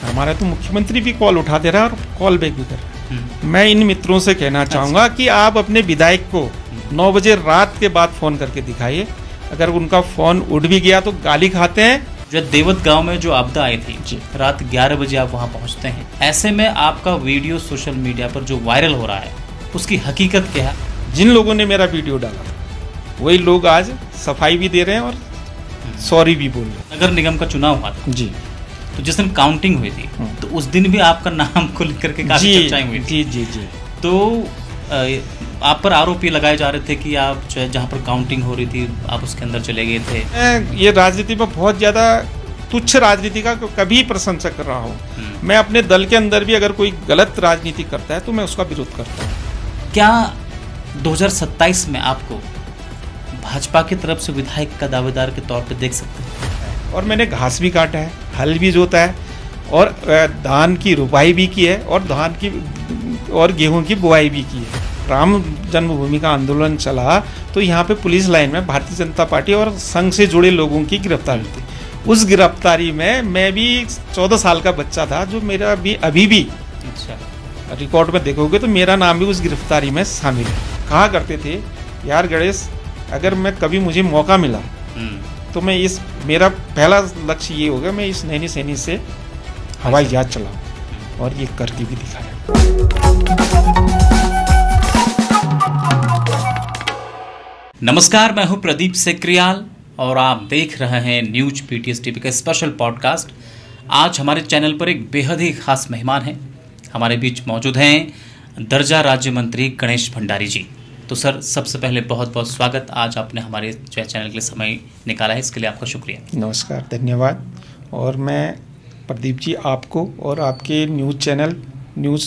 हमारा तो मुख्यमंत्री भी कॉल उठा दे रहा है और कॉल बैक भी कर रहा है। मैं इन मित्रों से कहना चाहूँगा कि आप अपने विधायक को 9 बजे रात के बाद फ़ोन करके दिखाइए। अगर उनका फ़ोन उठ भी गया तो गाली खाते हैं। जो देवत गांव में जो आपदा आई थी, रात 11 बजे आप वहां पहुंचते हैं। ऐसे में आपका वीडियो सोशल मीडिया पर जो वायरल हो रहा है, उसकी हकीकत क्या है? जिन लोगों ने मेरा वीडियो डाला वही लोग आज सफाई भी दे रहे हैं और सॉरी भी बोल रहे हैं। नगर निगम का चुनाव हुआ था जी, तो जिस दिन काउंटिंग हुई थी तो उस दिन भी आपका नाम को लेकर के काफी चर्चाएं हुई थी। जी। तो आप पर आरोप ये लगाए जा रहे थे कि आप जो है जहाँ पर काउंटिंग हो रही थी आप उसके अंदर चले गए थे। मैं ये राजनीति में बहुत ज़्यादा तुच्छ राजनीति का कभी प्रशंसा कर रहा हूँ। मैं अपने दल के अंदर भी अगर कोई गलत राजनीति करता है तो मैं उसका विरोध करता हूँ। क्या 2027 में आपको भाजपा की तरफ से विधायक का दावेदार के तौर पर देख सकते हैं? और मैंने घास भी काटा है, हल भी जोता है और धान की रुपाई भी की है और धान की और गेहूं की बुआई भी की है। राम जन्मभूमि का आंदोलन चला तो यहाँ पे पुलिस लाइन में भारतीय जनता पार्टी और संघ से जुड़े लोगों की गिरफ्तारी थी। उस गिरफ्तारी में मैं भी 14 साल का बच्चा था, जो मेरा भी अभी भी रिकॉर्ड में देखोगे तो मेरा नाम भी उस गिरफ्तारी में शामिल है। कहा करते थे यार गणेश, अगर मैं कभी मुझे मौका मिला तो मैं मेरा पहला लक्ष्य ये होगा, मैं इस नैनी सैनी से हवाई जहाज चलाऊं, और ये करके भी दिखाया। नमस्कार, मैं हूं प्रदीप सेक्रियाल और आप देख रहे हैं न्यूज पीटीएस टीवी का स्पेशल पॉडकास्ट। आज हमारे चैनल पर एक बेहद ही खास मेहमान हैं। हमारे बीच मौजूद हैं दर्जा राज्य मंत्री गणेश भंडारी जी। तो सर, सबसे पहले बहुत बहुत स्वागत। आज आपने हमारे चैनल के लिए समय निकाला है, इसके लिए आपका शुक्रिया। नमस्कार, धन्यवाद। और मैं प्रदीप जी आपको और आपके news channel news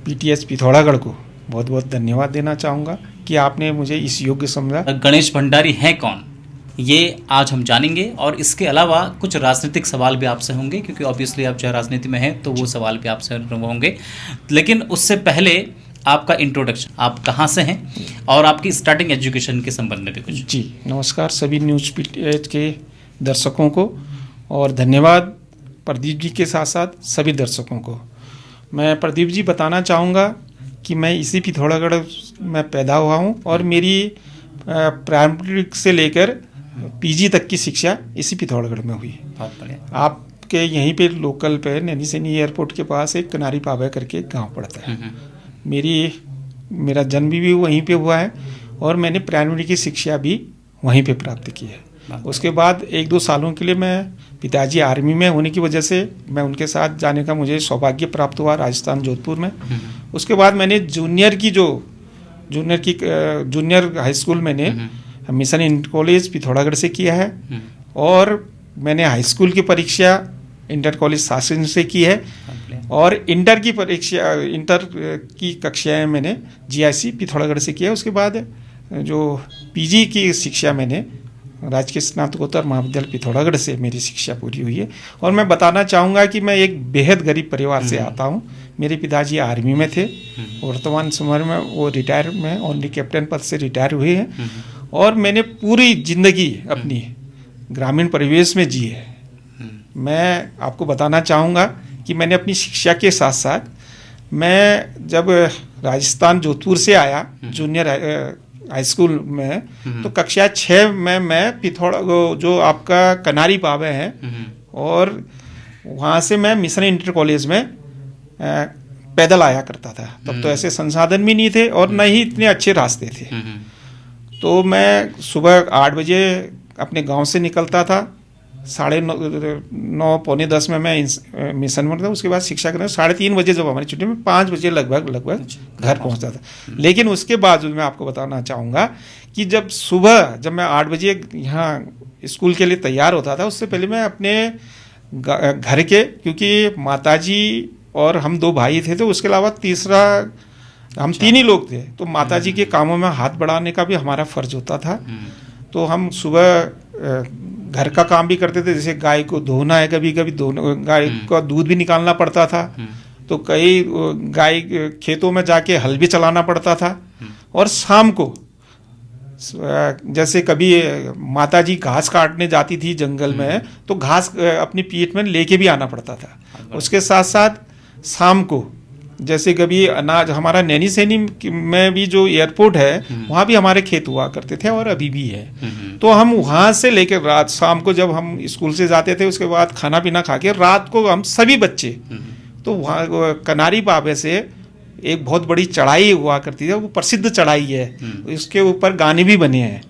PTS Pithoragarh को बहुत बहुत धन्यवाद देना चाहूँगा कि आपने मुझे इस योग्य समझा। गणेश भंडारी हैं कौन, ये आज हम जानेंगे, और इसके अलावा कुछ राजनीतिक सवाल भी आपसे होंगे, क्योंकि ऑब्वियसली आप जो राजनीति में हैं तो वो सवाल भी आपसे होंगे। लेकिन उससे पहले आपका इंट्रोडक्शन, आप कहाँ से हैं और आपकी स्टार्टिंग एजुकेशन के संबंध में भी कुछ। जी नमस्कार सभी न्यूज़ पीटीएस के दर्शकों को, और धन्यवाद प्रदीप जी के साथ साथ सभी दर्शकों को। मैं प्रदीप जी बताना चाहूँगा कि मैं इसी पिथौरागढ़ में पैदा हुआ हूँ और मेरी प्राइमरी से लेकर पीजी तक की शिक्षा इसी पिथौरागढ़ में हुई। बहुत बढ़िया। आपके यहीं पे लोकल पे नैनी सैनी एयरपोर्ट के पास एक कनारी पावे करके गांव पड़ता है। मेरा जन्म भी वहीं पे हुआ है और मैंने प्राइमरी की शिक्षा भी वहीं पे प्राप्त की है। उसके बाद 1-2 सालों के लिए मैं पिताजी आर्मी में होने की वजह से मैं उनके साथ जाने का मुझे सौभाग्य प्राप्त हुआ राजस्थान जोधपुर में। उसके बाद मैंने जूनियर हाई स्कूल मैंने मिशन इंटर कॉलेज पिथौरागढ़ से किया है, और मैंने हाई स्कूल की परीक्षा इंटर कॉलेज शासन से की है, और इंटर की कक्षाएं मैंने जीआईसी पिथौरागढ़ से किया है। उसके बाद जो पीजी की शिक्षा मैंने राजकीय स्नातकोत्तर महाविद्यालय पिथौरागढ़ से मेरी शिक्षा पूरी हुई है। और मैं बताना चाहूँगा कि मैं एक बेहद गरीब परिवार से आता हूँ। मेरे पिताजी आर्मी में थे, वर्तमान समय में वो रिटायर में ओनली कैप्टन पद से रिटायर हुए हैं, और मैंने पूरी जिंदगी अपनी ग्रामीण परिवेश में जी है। मैं आपको बताना चाहूँगा कि मैंने अपनी शिक्षा के साथ साथ, मैं जब राजस्थान जोधपुर से आया जूनियर हाई स्कूल में, तो कक्षा 6 में मैं जो आपका कनारी पावे है, और वहाँ से मैं मिशन इंटर कॉलेज में पैदल आया करता था। तब तो ऐसे संसाधन भी नहीं थे और न ही इतने अच्छे रास्ते थे। तो मैं सुबह 8 बजे अपने गांव से निकलता था, 9:30 पौने 10 में मैं मिशन में था। उसके बाद शिक्षा करने 3:30 बजे जब हमारी छुट्टी में 5 बजे लगभग घर पहुंचता था। लेकिन उसके बावजूद मैं आपको बताना चाहूँगा कि जब मैं 8 बजे यहाँ स्कूल के लिए तैयार होता था, उससे पहले मैं अपने घर के, क्योंकि माताजी और हम 2 भाई थे, तो उसके अलावा तीसरा हम 3 ही लोग थे, तो माताजी के कामों में हाथ बढ़ाने का भी हमारा फर्ज होता था। तो हम सुबह घर का काम भी करते थे, जैसे गाय को धोना है, कभी कभी गाय का दूध भी निकालना पड़ता था, तो कई गाय खेतों में जाके हल भी चलाना पड़ता था, और शाम को जैसे कभी माता जी घास काटने जाती थी जंगल में, तो घास अपनी पीठ में लेके भी आना पड़ता था। उसके साथ साथ शाम को जैसे कभी अनाज, हमारा नैनी सैनी में भी जो एयरपोर्ट है वहाँ भी हमारे खेत हुआ करते थे और अभी भी है। तो हम वहाँ से लेकर रात शाम को जब हम स्कूल से जाते थे, उसके बाद खाना पीना खा के रात को हम सभी बच्चे तो वहाँ कनारी बाबे से एक बहुत बड़ी चढ़ाई हुआ करती थी, वो प्रसिद्ध चढ़ाई है, इसके ऊपर गाने भी बने हैं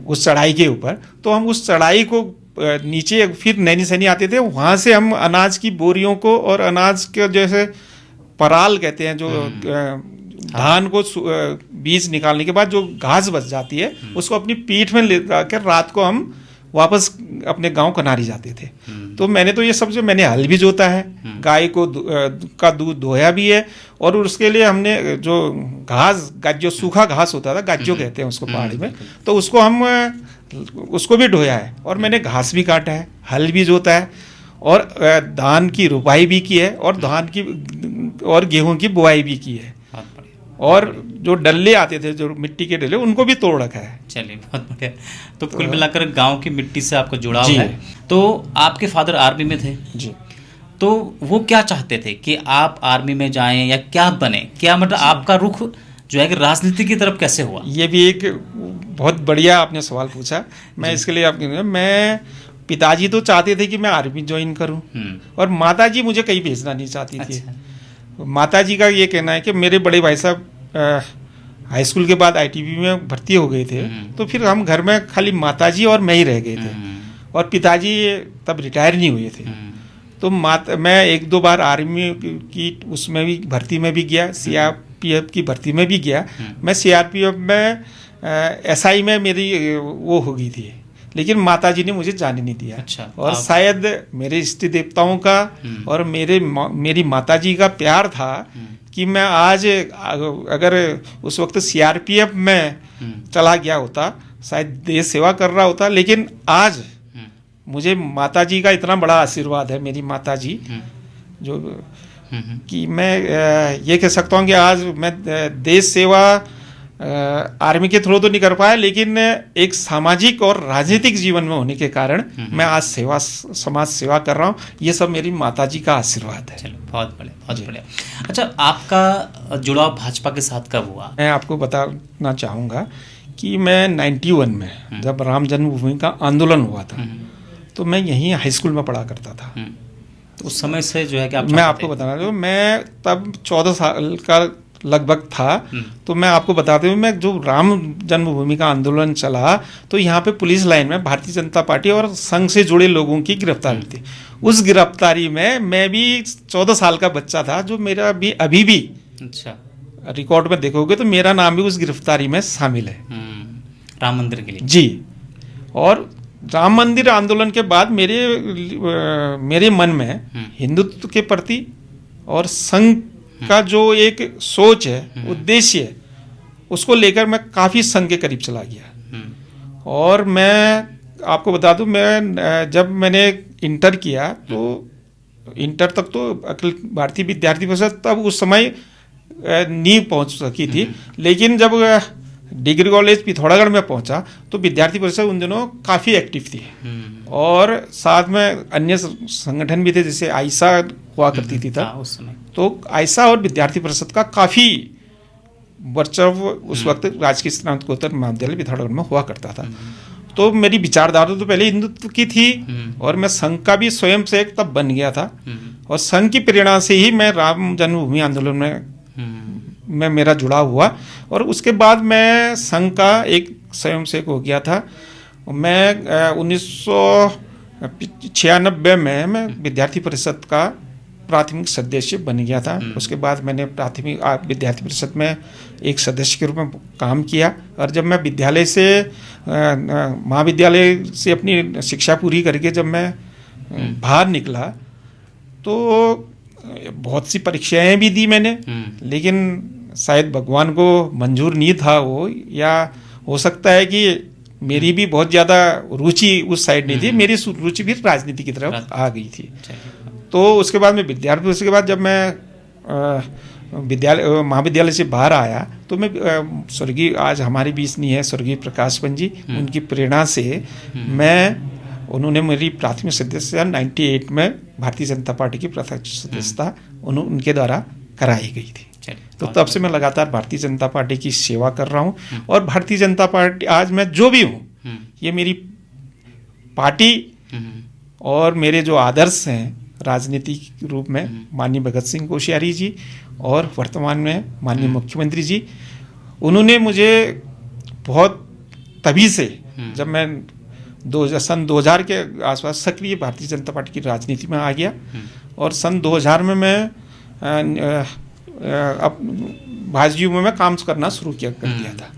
उस चढ़ाई के ऊपर। तो हम उस चढ़ाई को नीचे फिर नैनी सैनी आते थे, वहाँ से हम अनाज की बोरियों को और अनाज के जैसे पराल कहते हैं जो धान को बीज निकालने के बाद जो घास बच जाती है उसको अपनी पीठ में ले जाकर रात को हम वापस अपने गांव कनारी जाते थे। तो मैंने तो ये सब जो मैंने हल भी जोता है, गाय को का दूध दोया भी है, और उसके लिए हमने जो घास जो सूखा घास होता था, गाज्जो कहते हैं उसको पहाड़ी में, तो उसको हम उसको भी ढोया है, और मैंने घास भी काटा है, हल भी जोता है, और धान की रुपाई भी की है, और धान की और गेहूं की बुआई भी की है, और जो डल्ले आते थे जो मिट्टी के डल्ले उनको भी तोड़ रखा है। चलिए बहुत बढ़िया। तो कुल मिलाकर गांव की मिट्टी से आपका जुड़ाव है। तो आपके फादर आर्मी में थे जी, तो वो क्या चाहते थे कि आप आर्मी में जाएं या क्या बने, क्या मतलब आपका रुख जो है कि राजनीति की तरफ कैसे हुआ? ये भी एक बहुत बढ़िया आपने सवाल पूछा। मैं इसके लिए आपके मैं पिताजी तो चाहते थे कि मैं आर्मी ज्वाइन करूं, और माताजी मुझे कहीं भेजना नहीं चाहती थी। माताजी का ये कहना है कि मेरे बड़े भाई साहब हाई स्कूल के बाद आईटीबी में भर्ती हो गए थे, तो फिर हम घर में खाली माताजी और मैं ही रह गए थे, और पिताजी तब रिटायर नहीं हुए थे। तो मैं एक दो बार आर्मी की उसमें भी भर्ती में भी गया, सीआरपीएफ की भर्ती में भी गया। मैं सीआरपीएफ में एसआई में मेरी वो हो गई थी, लेकिन माताजी ने मुझे जाने नहीं दिया। अच्छा, और शायद मेरे इष्ट देवताओं का और मेरी माताजी का प्यार था कि मैं आज अगर उस वक्त सीआरपीएफ में चला गया होता, शायद देश सेवा कर रहा होता। लेकिन आज मुझे माताजी का इतना बड़ा आशीर्वाद है, मेरी माताजी जो कि मैं ये कह सकता हूँ कि आज मैं देश सेवा आर्मी के थ्रू तो नहीं कर पाया, लेकिन एक सामाजिक और राजनीतिक जीवन में होने के कारण मैं आज समाज सेवा कर रहा हूँ। ये सब मेरी माताजी का आशीर्वाद है। चलो बहुत बढ़िया, बहुत बढ़िया। अच्छा, आपका जुड़ाव भाजपा के साथ कब हुआ? मैं आपको बताना चाहूँगा कि मैं 91 में जब राम जन्मभूमि का आंदोलन हुआ था, तो मैं यहीं हाई स्कूल में पढ़ा करता था। तो उस समय से जो है कि मैं आपको बताना चाहूँ, मैं तब 14 साल का लगभग था। तो मैं आपको बताते हुए, मैं जो राम जन्मभूमि का आंदोलन चला, तो यहाँ पे पुलिस लाइन में भारतीय जनता पार्टी और संघ से जुड़े लोगों की गिरफ्तारी थी। उस गिरफ्तारी में मैं भी 14 साल का बच्चा था, जो मेरा भी अभी भी अच्छा रिकॉर्ड में देखोगे तो मेरा नाम भी उस गिरफ्तारी में शामिल है, राम मंदिर के लिए। जी। और राम मंदिर आंदोलन के बाद मेरे मन में हिंदुत्व के प्रति और संघ का जो एक सोच है, उद्देश्य है, उसको लेकर मैं काफ़ी संघ के करीब चला गया। और मैं आपको बता दूं, मैं जब मैंने इंटर किया तो इंटर तक तो अखिल भारतीय विद्यार्थी परिषद तब उस समय नहीं पहुंच सकी थी, लेकिन जब डिग्री कॉलेज पिथौरागढ़ में पहुंचा तो विद्यार्थी परिषद उन दिनों काफ़ी एक्टिव थी, और साथ में अन्य संगठन भी थे, जैसे आयशा हुआ करती थी तब उस समय। तो आयशा और विद्यार्थी परिषद का काफ़ी वर्चस्व उस वक्त राजकीय स्नातकोत्तर महाविद्यालय पिथौरागढ़ में हुआ करता था। तो मेरी विचारधारा तो पहले हिंदुत्व की थी, और मैं संघ का भी स्वयं से एक तब बन गया था, और संघ की प्रेरणा से ही मैं राम जन्मभूमि आंदोलन में मेरा जुड़ाव हुआ। और उसके बाद मैं संघ का एक स्वयंसेवक हो गया था। मैं 1996 में मैं विद्यार्थी परिषद का प्राथमिक सदस्य बन गया था। उसके बाद मैंने प्राथमिक विद्यार्थी परिषद में एक सदस्य के रूप में काम किया, और जब मैं विद्यालय से महाविद्यालय से अपनी शिक्षा पूरी करके जब मैं बाहर निकला तो बहुत सी परीक्षाएं भी दी मैंने, लेकिन शायद भगवान को मंजूर नहीं था वो, या हो सकता है कि मेरी भी बहुत ज़्यादा रुचि उस साइड नहीं थी, मेरी रुचि भी राजनीति की तरफ आ गई थी। तो उसके बाद में विद्यार्थी, उसके बाद जब मैं विद्यालय महाविद्यालय से बाहर आया तो मैं स्वर्गीय आज हमारे बीच नहीं है स्वर्गीय प्रकाश पंत जी, उनकी प्रेरणा से उन्होंने मेरी प्राथमिक सदस्यता 98 में भारतीय जनता पार्टी की प्रत्यक्ष सदस्यता उनके द्वारा कराई गई थी। तो तब से मैं लगातार भारतीय जनता पार्टी की सेवा कर रहा हूँ। और भारतीय जनता पार्टी आज मैं जो भी हूँ ये मेरी पार्टी और मेरे जो आदर्श हैं राजनीतिक रूप में माननीय भगत सिंह कोश्यारी जी और वर्तमान में माननीय मुख्यमंत्री जी, उन्होंने मुझे बहुत तभी से जब मैं सन 2000 के आसपास सक्रिय भारतीय जनता पार्टी की राजनीति में आ गया और सन 2000 में मैं भाजपा में काम करना शुरू कर दिया था।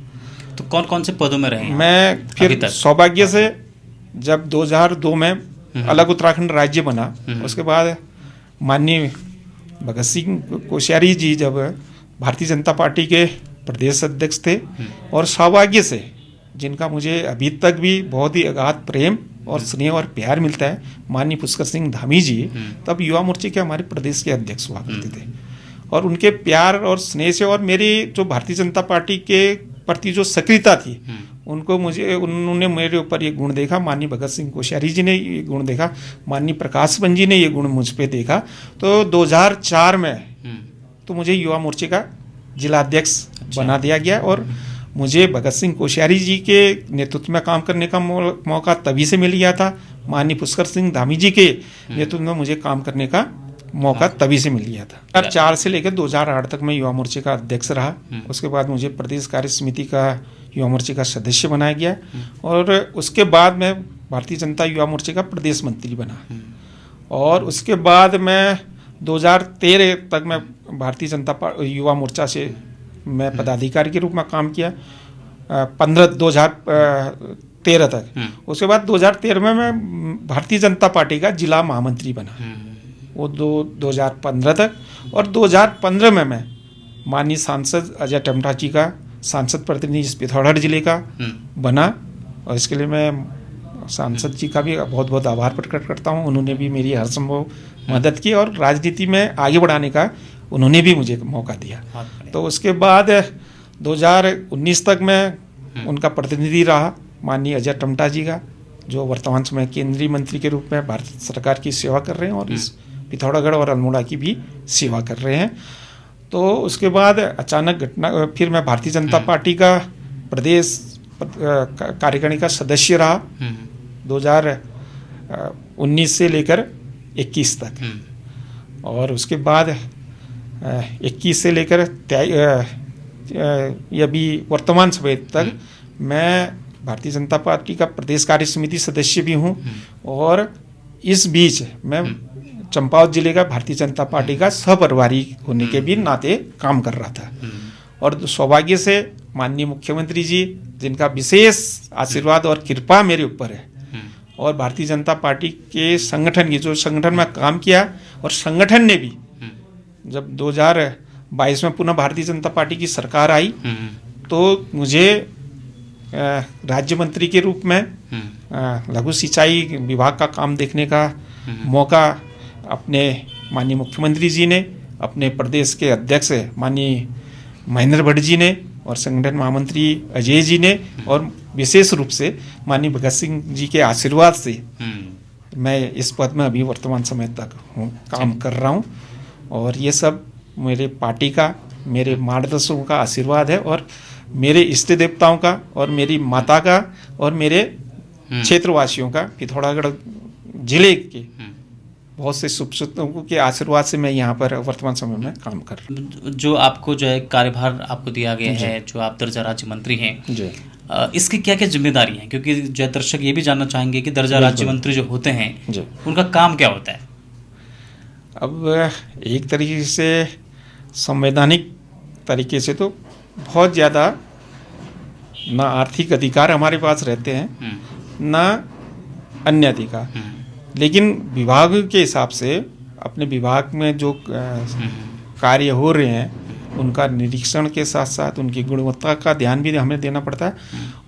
तो कौन कौन से पदों में रहे? मैं फिर सौभाग्य से जब 2002 में अलग उत्तराखंड राज्य बना, उसके बाद माननीय भगत सिंह कोश्यारी जी जब भारतीय जनता पार्टी के प्रदेश अध्यक्ष थे और सौभाग्य से जिनका मुझे अभी तक भी बहुत ही अगाध प्रेम और स्नेह और प्यार मिलता है, माननीय पुष्कर सिंह धामी जी तब युवा मोर्चे के हमारे प्रदेश के अध्यक्ष हुआ करते थे और उनके प्यार और स्नेह से और मेरी जो भारतीय जनता पार्टी के प्रति जो सक्रियता थी उन्होंने मेरे ऊपर ये गुण देखा। माननीय भगत सिंह कोश्यारी जी ने ये गुण देखा, माननीय प्रकाश पंत जी ने ये गुण मुझ पे देखा। तो 2004 में तो मुझे युवा मोर्चे का जिला अध्यक्ष बना दिया गया और मुझे भगत सिंह कोश्यारी जी के नेतृत्व में काम करने का मौका तभी से मिल गया था। माननीय पुष्कर सिंह धामी जी के नेतृत्व में मुझे काम करने का मौका तभी से मिल गया था। 2004 से लेकर 2008 तक मैं युवा मोर्चे का अध्यक्ष रहा। उसके बाद मुझे प्रदेश कार्य समिति का युवा मोर्चे का सदस्य बनाया गया और उसके बाद मैं भारतीय जनता युवा मोर्चे का प्रदेश मंत्री बना और उसके बाद मैं 2013 तक मैं भारतीय जनता युवा मोर्चा से मैं पदाधिकारी के रूप में काम किया 2013 तक। उसके बाद 2013 में मैं भारतीय जनता पार्टी का जिला महामंत्री बना वो 2015 तक और 2015 में मैं माननीय सांसद अजय टमटा जी का सांसद प्रतिनिधि पिथौरागढ़ जिले का बना और इसके लिए मैं सांसद जी का भी बहुत बहुत आभार प्रकट करता हूँ। उन्होंने भी मेरी हर संभव मदद की और राजनीति में आगे बढ़ाने का उन्होंने भी मुझे मौका दिया। तो उसके बाद 2019 तक मैं उनका प्रतिनिधि रहा माननीय अजय टमटा जी का, जो वर्तमान समय केंद्रीय मंत्री के रूप में भारत सरकार की सेवा कर रहे हैं और इस पिथौरागढ़ और अल्मोड़ा की भी सेवा कर रहे हैं। तो उसके बाद अचानक घटना फिर मैं भारतीय जनता पार्टी का प्रदेश कार्यकारिणी का सदस्य रहा 2019 से लेकर 21 तक और उसके बाद 21 से लेकर अभी वर्तमान समय तक मैं भारतीय जनता पार्टी का प्रदेश कार्य समिति सदस्य भी हूँ और इस बीच मैं चंपावत जिले का भारतीय जनता पार्टी का सहप्रभारी होने के भी नाते काम कर रहा था। और सौभाग्य से माननीय मुख्यमंत्री जी जिनका विशेष आशीर्वाद और कृपा मेरे ऊपर है और भारतीय जनता पार्टी के संगठन की जो संगठन में काम किया और संगठन ने भी जब 2022 में पुनः भारतीय जनता पार्टी की सरकार आई तो मुझे राज्य मंत्री के रूप में लघु सिंचाई विभाग का काम देखने का मौका अपने माननीय मुख्यमंत्री जी ने, अपने प्रदेश के अध्यक्ष माननीय महेंद्र भट्ट जी ने और संगठन महामंत्री अजय जी ने और विशेष रूप से माननीय भगत सिंह जी के आशीर्वाद से मैं इस पद में अभी वर्तमान समय तक काम कर रहा हूँ और ये सब मेरे पार्टी का, मेरे मार्गदर्शकों का आशीर्वाद है और मेरे इष्ट देवताओं का और मेरी माता का और मेरे क्षेत्रवासियों का, पिथौरागढ़ जिले के बहुत से शुभचिंतकों के आशीर्वाद से मैं यहाँ पर वर्तमान समय में काम कर रहा हूँ। जो आपको जो है कार्यभार आपको दिया गया है, जो आप दर्जा राज्य मंत्री हैं, इसकी क्या क्या जिम्मेदारी है? क्योंकि जो दर्शक ये भी जानना चाहेंगे कि दर्जा राज्य मंत्री जो होते हैं उनका काम क्या होता है? अब एक तरीके से संवैधानिक तरीके से तो बहुत ज़्यादा ना आर्थिक अधिकार हमारे पास रहते हैं ना अन्य अधिकार, लेकिन विभाग के हिसाब से अपने विभाग में जो कार्य हो रहे हैं उनका निरीक्षण के साथ साथ उनकी गुणवत्ता का ध्यान भी हमें देना पड़ता है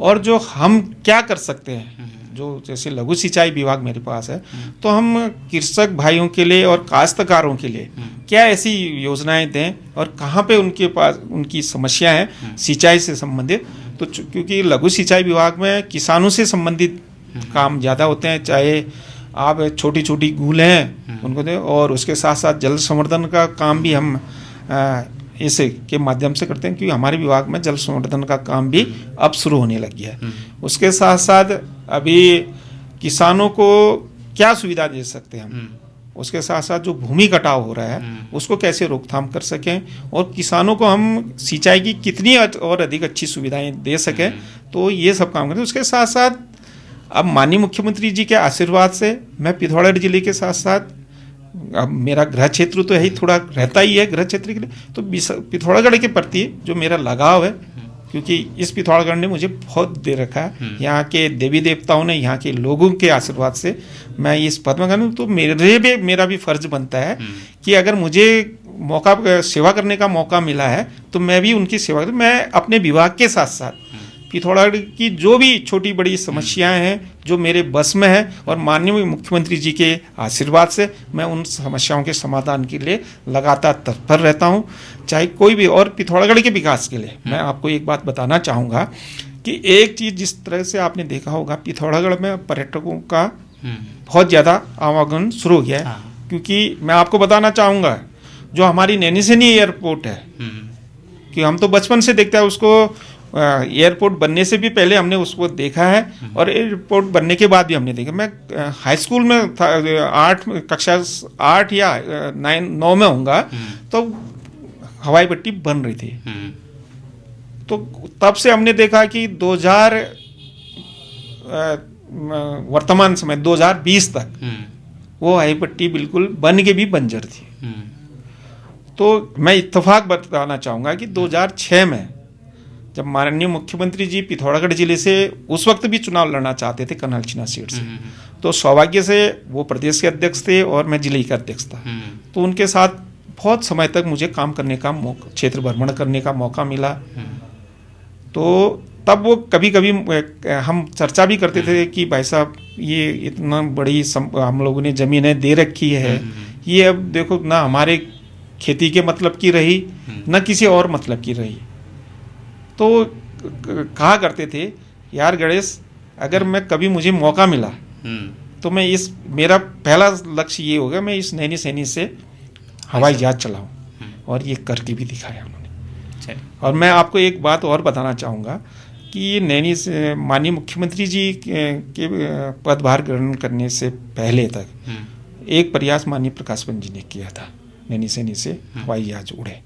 और जो हम क्या कर सकते हैं जो जैसे लघु सिंचाई विभाग मेरे पास है, तो हम कृषक भाइयों के लिए और काश्तकारों के लिए क्या ऐसी योजनाएं दें और कहाँ पे उनके पास उनकी समस्या है सिंचाई से संबंधित। तो क्योंकि लघु सिंचाई विभाग में किसानों से संबंधित काम ज़्यादा होते हैं, चाहे आप छोटी छोटी गूल हैं उनको दें, और उसके साथ साथ जल संवर्धन का काम भी हम इसे के माध्यम से करते हैं, क्योंकि हमारे विभाग में जल संवर्धन का काम भी अब शुरू होने लग गया है। उसके साथ साथ अभी किसानों को क्या सुविधा दे सकते हैं हम, उसके साथ साथ जो भूमि कटाव हो रहा है उसको कैसे रोकथाम कर सकें, और किसानों को हम सिंचाई की कितनी और अधिक अच्छी सुविधाएं दे सकें, तो ये सब काम करते हैं। उसके साथ साथ अब माननीय मुख्यमंत्री जी के आशीर्वाद से मैं पिथौरागढ़ जिले के साथ साथ, अब मेरा गृह क्षेत्र तो यही थोड़ा रहता ही है गृह क्षेत्र के लिए, तो पिथौरागढ़ के प्रति जो मेरा लगाव है, क्योंकि इस पिथौरागढ़ ने मुझे बहुत दे रखा है, यहाँ के देवी देवताओं ने, यहाँ के लोगों के आशीर्वाद से मैं इस पद में हूँ, तो मेरा भी फर्ज बनता है कि अगर मुझे मौका सेवा करने का मौका मिला है तो मैं भी उनकी सेवा करूँ। मैं अपने विभाग के साथ साथ पिथौरागढ़ की जो भी छोटी बड़ी समस्याएं हैं जो मेरे बस में है, और माननीय मुख्यमंत्री जी के आशीर्वाद से मैं उन समस्याओं के समाधान के लिए लगातार तत्पर रहता हूं, चाहे कोई भी। और पिथौरागढ़ के विकास के लिए मैं आपको एक बात बताना चाहूँगा कि एक चीज़ जिस तरह से आपने देखा होगा, पिथौरागढ़ में पर्यटकों का बहुत ज़्यादा आवागमन शुरू हो गया है। क्योंकि मैं आपको बताना चाहूँगा, जो हमारी नैनीसैनी एयरपोर्ट है, कि हम तो बचपन से देखते हैं उसको, एयरपोर्ट बनने से भी पहले हमने उसको देखा है, और एयरपोर्ट बनने के बाद भी हमने देखा। मैं हाई स्कूल में था, कक्षा 8 या 9 में होऊंगा, तो हवाई पट्टी बन रही थी। तो तब से हमने देखा कि 2000 वर्तमान समय 2020 तक वो हवाई पट्टी बिल्कुल बन के भी बंजर थी। तो मैं इत्तेफाक बताना चाहूँगा कि 2006 में जब माननीय मुख्यमंत्री जी पिथौरागढ़ जिले से उस वक्त भी चुनाव लड़ना चाहते थे कर्नल छिना सीट से, तो सौभाग्य से वो प्रदेश के अध्यक्ष थे और मैं जिले का अध्यक्ष था, तो उनके साथ बहुत समय तक मुझे काम करने का मौका, क्षेत्र भ्रमण करने का मौका मिला। तो तब वो कभी कभी हम चर्चा भी करते थे कि भाई साहब ये इतना बड़ी हम लोगों ने ज़मीनें दे रखी है, ये अब देखो ना हमारे खेती के मतलब की रही न किसी और मतलब की रही। तो कहा करते थे यार गणेश, अगर मैं कभी मुझे मौका मिला तो मैं मेरा पहला लक्ष्य ये होगा, मैं इस नैनीसैनी से हवाई जहाज चलाऊं, और ये करके भी दिखाया उन्होंने। और मैं आपको एक बात और बताना चाहूँगा कि माननीय मुख्यमंत्री जी के पदभार ग्रहण करने से पहले तक एक प्रयास माननीय प्रकाश पंत जी ने किया था, नैनीसैनी से हवाई जहाज उड़े,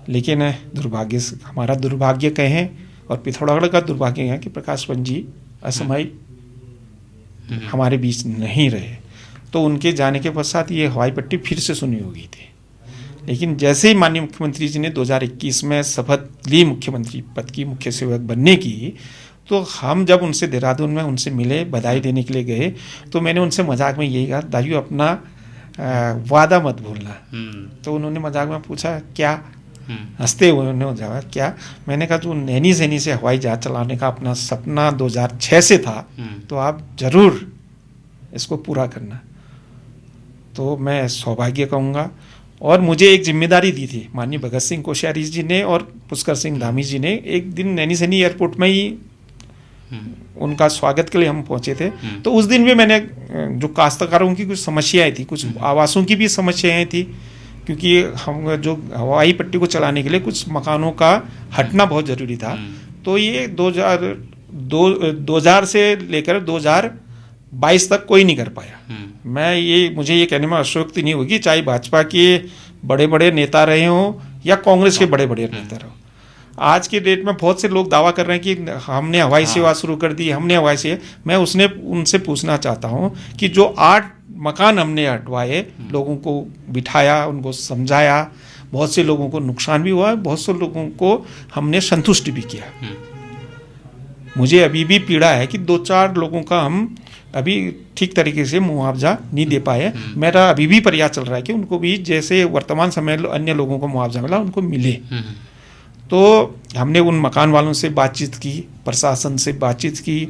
लेकिन दुर्भाग्य से, हमारा दुर्भाग्य कहें और पिथौरागढ़ का दुर्भाग्य है कि प्रकाश पंत जी असमय हमारे बीच नहीं रहे। तो उनके जाने के पश्चात ये हवाई पट्टी फिर से सुनी हो गई थी। लेकिन जैसे ही माननीय मुख्यमंत्री जी ने 2021 में शपथ ली मुख्यमंत्री पद की, मुख्य सेवक बनने की, तो हम जब उनसे देहरादून में उनसे मिले, बधाई देने के लिए गए, तो मैंने उनसे मजाक में यही कहा, दाजू अपना वादा मत भूलना। तो उन्होंने मजाक में पूछा क्या, हंसते हुए उन्होंने जवाब क्या, मैंने कहा जो नैनीसैनी से हवाई जहाज चलाने का अपना सपना 2006 से था, तो आप जरूर इसको पूरा करना। तो मैं सौभाग्य कहूँगा, और मुझे एक जिम्मेदारी दी थी माननीय भगत सिंह कोश्यारी जी ने और पुष्कर सिंह धामी जी ने। एक दिन नैनीसैनी एयरपोर्ट में ही उनका स्वागत के लिए हम पहुंचे थे, तो उस दिन भी मैंने जो काश्तकारों की कुछ समस्याएं थी, कुछ आवासों की भी समस्याएं थी, क्योंकि हम जो हवाई पट्टी को चलाने के लिए कुछ मकानों का हटना बहुत ज़रूरी था। तो ये 2000 से लेकर 2022 तक कोई नहीं कर पाया। मुझे ये कहने में अशोक्ति नहीं होगी, चाहे भाजपा के बड़े बड़े नेता रहे हों या कांग्रेस के बड़े बड़े नेता रहे हों। आज के डेट में बहुत से लोग दावा कर रहे हैं कि हमने हवाई सेवा शुरू कर दी, हमने हवाई सेवा। मैं उनसे पूछना चाहता हूं कि जो 8 मकान हमने हटवाए, लोगों को बिठाया, उनको समझाया, बहुत से लोगों को नुकसान भी हुआ, बहुत से लोगों को हमने संतुष्ट भी किया। मुझे अभी भी पीड़ा है कि 2-4 लोगों का हम अभी ठीक तरीके से मुआवजा नहीं दे पाए। मेरा अभी भी प्रयास चल रहा है कि उनको भी जैसे वर्तमान समय अन्य लोगों को मुआवजा मिला उनको मिले। तो हमने उन मकान वालों से बातचीत की, प्रशासन से बातचीत की,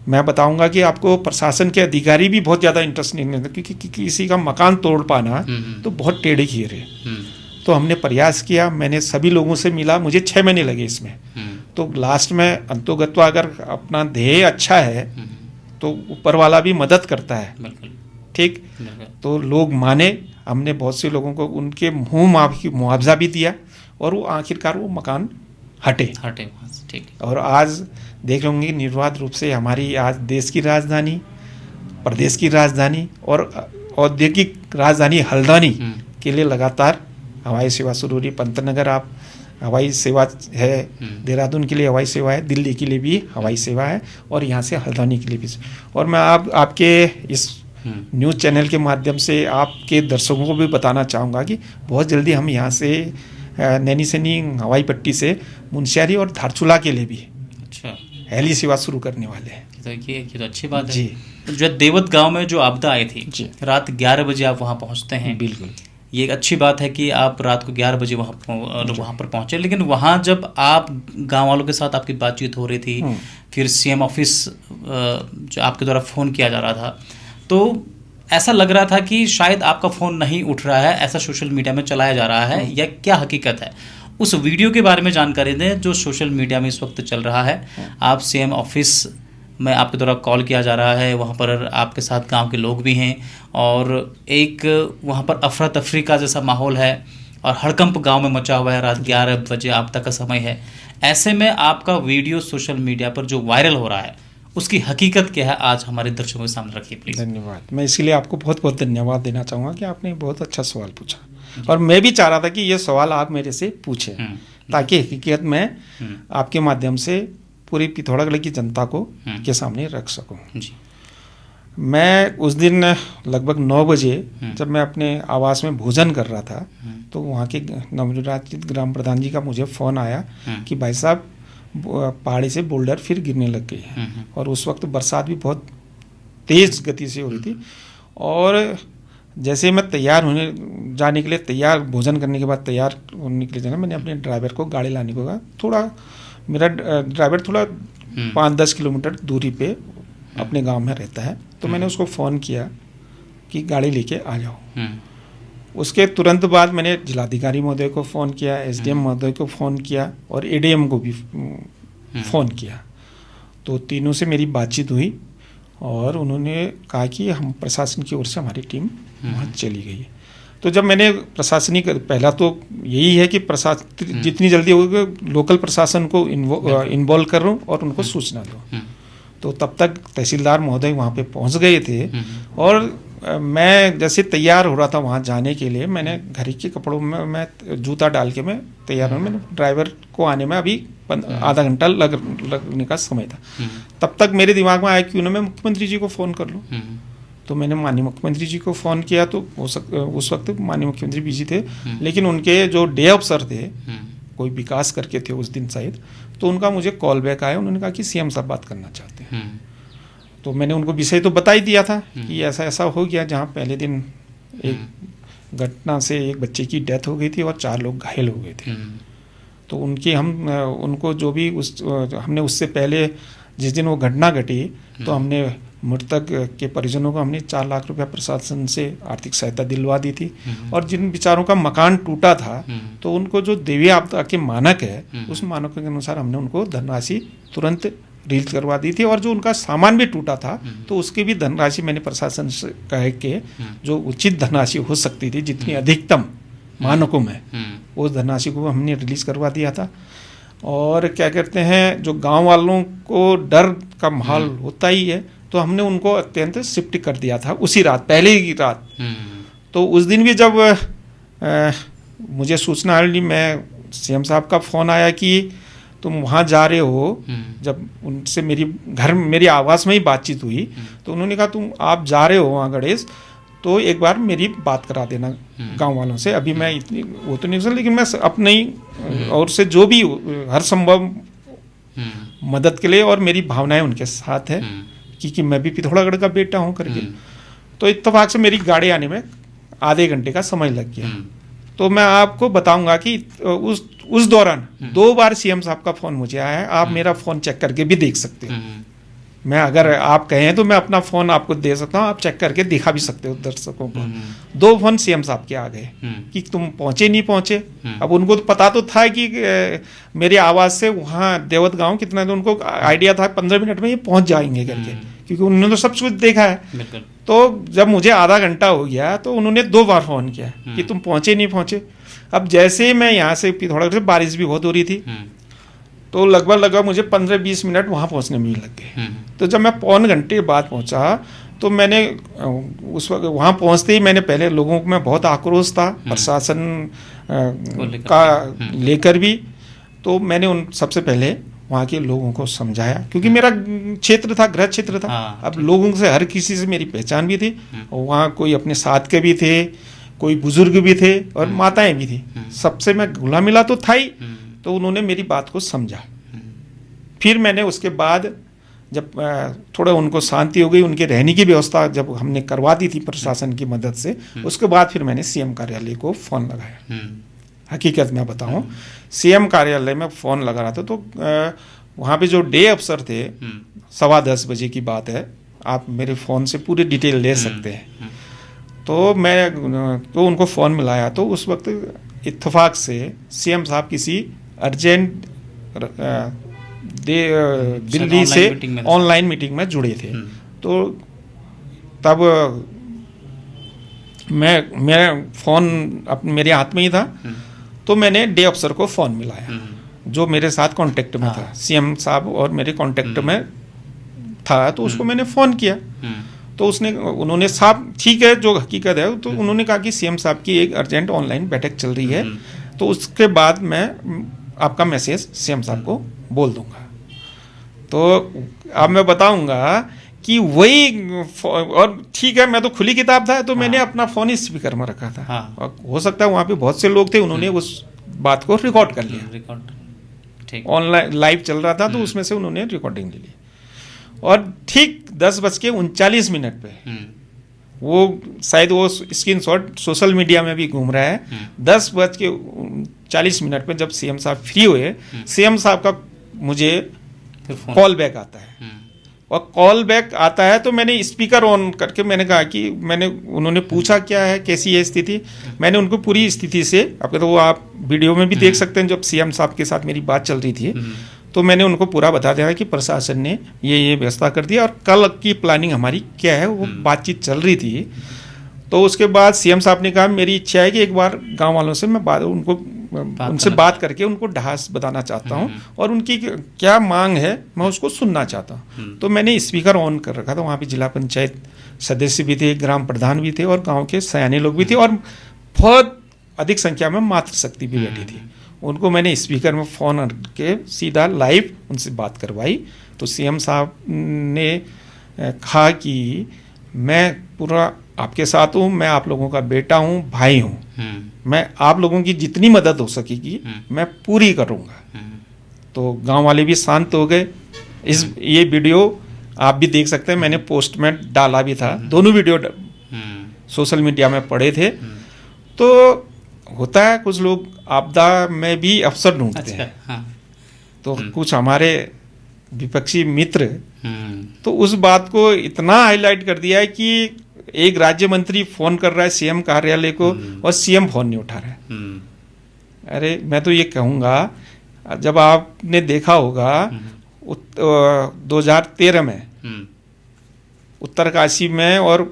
मैं बताऊंगा कि आपको प्रशासन के अधिकारी भी बहुत ज़्यादा इंटरेस्ट नहीं लेते, क्योंकि किसी का मकान तोड़ पाना तो बहुत टेढ़े खीर है। तो हमने प्रयास किया, मैंने सभी लोगों से मिला, मुझे 6 महीने लगे इसमें। तो लास्ट में अंतोगत्वा अगर अपना ध्येय अच्छा है तो ऊपर वाला भी मदद करता है, ठीक। तो लोग माने, हमने बहुत से लोगों को उनके मुआवजा भी दिया और वो आखिरकार वो मकान हटे। ठीक। और आज देख रहे होंगे निर्बाध रूप से हमारी आज देश की राजधानी, प्रदेश की राजधानी और औद्योगिक राजधानी हल्द्वानी के लिए लगातार हवाई सेवा शुरू हो रही। पंतनगर आप हवाई सेवा है, देहरादून के लिए हवाई सेवा है, दिल्ली के लिए भी हवाई सेवा है और यहाँ से हल्द्वानी के लिए भी। और मैं आपके इस न्यूज़ चैनल के माध्यम से आपके दर्शकों को भी बताना चाहूँगा कि बहुत जल्दी हम यहाँ से नैनीसैनी हवाई पट्टी से मुंशियारी और धारचूला के लिए भी हेली सेवा शुरू करने वाले हैं। ये तो अच्छी बात है जी। जो देवत गांव में जो आपदा आई थी, रात 11 बजे आप वहाँ पहुँचते हैं। बिल्कुल, ये एक अच्छी बात है कि आप रात को 11 बजे वहाँ पर पहुँचे। लेकिन वहाँ जब आप गांव वालों के साथ आपकी बातचीत हो रही थी, फिर सीएम ऑफिस जो आपके द्वारा फ़ोन किया जा रहा था, तो ऐसा लग रहा था कि शायद आपका फ़ोन नहीं उठ रहा है, ऐसा सोशल मीडिया में चलाया जा रहा है, या क्या हकीकत है? उस वीडियो के बारे में जानकारी दें जो सोशल मीडिया में इस वक्त चल रहा है। आप सीएम ऑफिस में आपके द्वारा कॉल किया जा रहा है, वहाँ पर आपके साथ गांव के लोग भी हैं और एक वहाँ पर अफरा तफरी का जैसा माहौल है और हड़कंप गांव में मचा हुआ है। रात 11 बजे आपदा का समय है। ऐसे में आपका वीडियो सोशल मीडिया पर जो वायरल हो रहा है, उसकी हकीकत क्या है, आज हमारे दर्शकों के सामने रखिए प्लीज़। धन्यवाद। मैं इसलिए आपको बहुत बहुत धन्यवाद देना चाहूँगा कि आपने बहुत अच्छा सवाल पूछा और मैं भी चाह रहा था कि ये सवाल आप मेरे से पूछें ताकि हकीकत में आपके माध्यम से पूरी पिथौरागढ़ की जनता को के सामने रख सकूं। मैं उस दिन लगभग 9 बजे जब मैं अपने आवास में भोजन कर रहा था तो वहाँ के नवनिर्वाचित ग्राम प्रधान जी का मुझे फ़ोन आया कि भाई साहब पहाड़ी से बोल्डर फिर गिरने लग गई है। और उस वक्त बरसात भी बहुत तेज़ गति से हो रही थी। और जैसे मैं तैयार होने जाने के लिए तैयार, भोजन करने के बाद तैयार होने के लिए जाना, मैंने अपने ड्राइवर को गाड़ी लाने को कहा। थोड़ा मेरा ड्राइवर थोड़ा 5-10 किलोमीटर दूरी पे अपने गांव में रहता है, तो मैंने उसको फ़ोन किया कि गाड़ी लेके आ जाओ। उसके तुरंत बाद मैंने जिलाधिकारी महोदय को फ़ोन किया, एसडीएम महोदय को फ़ोन किया और एडीएम को भी फ़ोन किया। तो तीनों से मेरी बातचीत हुई और उन्होंने कहा कि हम प्रशासन की ओर से हमारी टीम वहाँ चली गई। तो जब मैंने प्रशासनिक, पहला तो यही है कि प्रशासन जितनी जल्दी होगी लोकल प्रशासन को इन्वॉल्व करूँ और उनको सूचना दूँ। तो तब तक तहसीलदार महोदय वहाँ पे पहुँच गए थे और मैं जैसे तैयार हो रहा था वहाँ जाने के लिए, मैंने घर के कपड़ों में मैं जूता डाल के मैं तैयार हूँ। मैंने ड्राइवर को आने में अभी आधा घंटा लगने का समय था। तब तक मेरे दिमाग में आया क्यों ना मैं मुख्यमंत्री जी को फ़ोन कर लूँ। तो मैंने माननीय मुख्यमंत्री जी को फ़ोन किया। तो उस वक्त माननीय मुख्यमंत्री बिजी थे, लेकिन उनके जो डे अफसर थे, कोई विकास करके थे उस दिन शायद, तो उनका मुझे कॉल बैक आया। उन्होंने कहा कि सीएम साहब बात करना चाहते हैं। तो मैंने उनको विषय तो बता ही दिया था कि ऐसा ऐसा हो गया, जहाँ पहले दिन एक घटना से एक बच्चे की डेथ हो गई थी और 4 लोग घायल हो गए थे। तो उनको जो भी हमने उससे पहले जिस दिन वो घटना घटी तो हमने मृतक के परिजनों को हमने 4 लाख रुपया प्रशासन से आर्थिक सहायता दिलवा दी थी। और जिन बेचारों का मकान टूटा था तो उनको जो देवी आपदा के मानक है, उस मानकों के अनुसार हमने उनको धनराशि तुरंत रिलीज करवा दी थी। और जो उनका सामान भी टूटा था तो उसकी भी धनराशि मैंने प्रशासन से कह के जो उचित धनराशि हो सकती थी, जितनी अधिकतम मानकों में, उस धनराशि को हमने रिलीज करवा दिया था। और क्या कहते हैं, जो गांव वालों को डर का माहौल होता ही है, तो हमने उनको अत्यंत शिफ्ट कर दिया था उसी रात, पहले ही रात। तो उस दिन भी जब मुझे सूचना मिली, मैं सीएम साहब का फ़ोन आया कि तुम वहाँ जा रहे हो, जब उनसे मेरी आवास में ही बातचीत हुई, तो उन्होंने कहा आप जा रहे हो वहाँ गणेश, तो एक बार मेरी बात करा देना गांव वालों से। अभी मैं इतनी वो तो नहीं कर, लेकिन मैं अपने ही और से जो भी हर संभव मदद के लिए, और मेरी भावनाएं उनके साथ है क्योंकि मैं भी पिथौरागढ़ का बेटा हूँ करके। तो इत्तेफाक से मेरी गाड़ी आने में आधे घंटे का समय लग गया। तो मैं आपको बताऊंगा कि उस दौरान 2 बार सीएम साहब का फ़ोन मुझे आया है। आप मेरा फ़ोन चेक करके भी देख सकते हैं। मैं अगर आप कहें तो मैं अपना फ़ोन आपको दे सकता हूँ, आप चेक करके दिखा भी सकते हो दर्शकों को। 2 फ़ोन सीएम साहब के आ गए कि तुम पहुँचे नहीं पहुँचे। अब उनको तो पता तो था कि मेरी आवाज़ से वहाँ देवत गाँव कितना, तो उनको आइडिया था 15 मिनट में ये पहुँच जाएंगे करके, क्योंकि उन्होंने तो सब कुछ देखा है। तो जब मुझे आधा घंटा हो गया तो उन्होंने 2 बार फ़ोन किया कि तुम पहुँचे नहीं पहुँचे। अब जैसे मैं यहाँ से पिथौरागढ़ से, बारिश भी बहुत हो रही थी, तो लगभग मुझे 15-20 मिनट वहाँ पहुँचने में लग गए। तो जब मैं पौन घंटे बाद पहुँचा तो मैंने उस वक्त वहाँ पहुँचते ही मैंने पहले लोगों में बहुत आक्रोश था प्रशासन का लेकर भी, तो मैंने उन सबसे पहले वहाँ के लोगों को समझाया, क्योंकि मेरा क्षेत्र था, गृह क्षेत्र था। अब लोगों से हर किसी से मेरी पहचान भी थी, और वहाँ कोई अपने साथ के भी थे, कोई बुजुर्ग भी थे और माताएं भी थी, सबसे मैं घुला मिला तो था ही। तो उन्होंने मेरी बात को समझा। फिर मैंने उसके बाद जब थोड़ा उनको शांति हो गई, उनके रहने की व्यवस्था जब हमने करवा दी थी प्रशासन की मदद से, उसके बाद फिर मैंने सीएम कार्यालय को फ़ोन लगाया। हकीकत में बताऊं, सीएम कार्यालय में फ़ोन लगा रहा था तो वहाँ पे जो डे अफसर थे, 10:15 बजे की बात है, आप मेरे फ़ोन से पूरी डिटेल ले सकते हैं। तो मैं तो उनको फ़ोन मिलाया, तो उस वक्त इत्तेफाक से सीएम साहब किसी अर्जेंट दिल्ली से ऑनलाइन मीटिंग में जुड़े थे। तो तब मेरा फ़ोन मेरे हाथ में ही था, तो मैंने डे अफसर को फ़ोन मिलाया जो मेरे साथ कांटेक्ट में था, सीएम साहब और मेरे कांटेक्ट में था। तो उसको मैंने फ़ोन किया, तो उन्होंने साहब ठीक है जो हकीकत है, तो उन्होंने कहा कि सीएम साहब की एक अर्जेंट ऑनलाइन बैठक चल रही है, तो उसके बाद मैं आपका मैसेज सीएम साहब को बोल दूंगा। तो अब मैं बताऊंगा कि वही, और ठीक है मैं तो खुली किताब था, तो मैंने अपना फ़ोन ही स्पीकर में रखा था। और हो सकता है वहाँ पे बहुत से लोग थे, उन्होंने उस बात को रिकॉर्ड कर लिया, ऑनलाइन लाइव चल रहा था, तो उसमें से उन्होंने रिकॉर्डिंग ले ली। और ठीक 10:39 पे वो शायद वो स्क्रीनशॉट सोशल मीडिया में भी घूम रहा है। 10:40 पे जब सीएम साहब फ्री हुए, सीएम साहब का मुझे कॉल बैक आता है, और कॉल बैक आता है तो मैंने स्पीकर ऑन करके मैंने कहा कि उन्होंने पूछा क्या है, कैसी है स्थिति। मैंने उनको पूरी स्थिति से, अब तो वो आप वीडियो में भी देख सकते हैं, जब सीएम साहब के साथ मेरी बात चल रही थी, तो मैंने उनको पूरा बता दिया कि प्रशासन ने ये व्यवस्था कर दिया और कल की प्लानिंग हमारी क्या है, वो बातचीत चल रही थी। तो उसके बाद सीएम साहब ने कहा मेरी इच्छा है कि एक बार गांव वालों से मैं उनसे बात करके उनको ढास बताना चाहता हूं, और उनकी क्या मांग है मैं उसको सुनना चाहता हूं। तो मैंने स्पीकर ऑन कर रखा था, वहाँ पे जिला पंचायत सदस्य भी थे, ग्राम प्रधान भी थे, और गाँव के सयाने लोग भी थे, और बहुत अधिक संख्या में मातृशक्ति भी बैठी थी। उनको मैंने स्पीकर में फ़ोन करके सीधा लाइव उनसे बात करवाई। तो सीएम साहब ने कहा कि मैं पूरा आपके साथ हूँ, मैं आप लोगों का बेटा हूँ, भाई हूँ, मैं आप लोगों की जितनी मदद हो सकेगी मैं पूरी करूँगा। तो गांव वाले भी शांत हो गए। ये वीडियो आप भी देख सकते हैं, मैंने पोस्ट में डाला भी था, दोनों वीडियो सोशल मीडिया में पड़े थे। तो होता है कुछ लोग आपदा में भी अवसर ढूंढते हैं। तो कुछ हमारे विपक्षी मित्र तो उस बात को इतना हाईलाइट कर दिया है कि एक राज्य मंत्री फोन कर रहा है सीएम कार्यालय को और सीएम फोन नहीं उठा रहा है। अरे मैं तो ये कहूँगा, जब आपने देखा होगा 2013 में उत्तरकाशी में और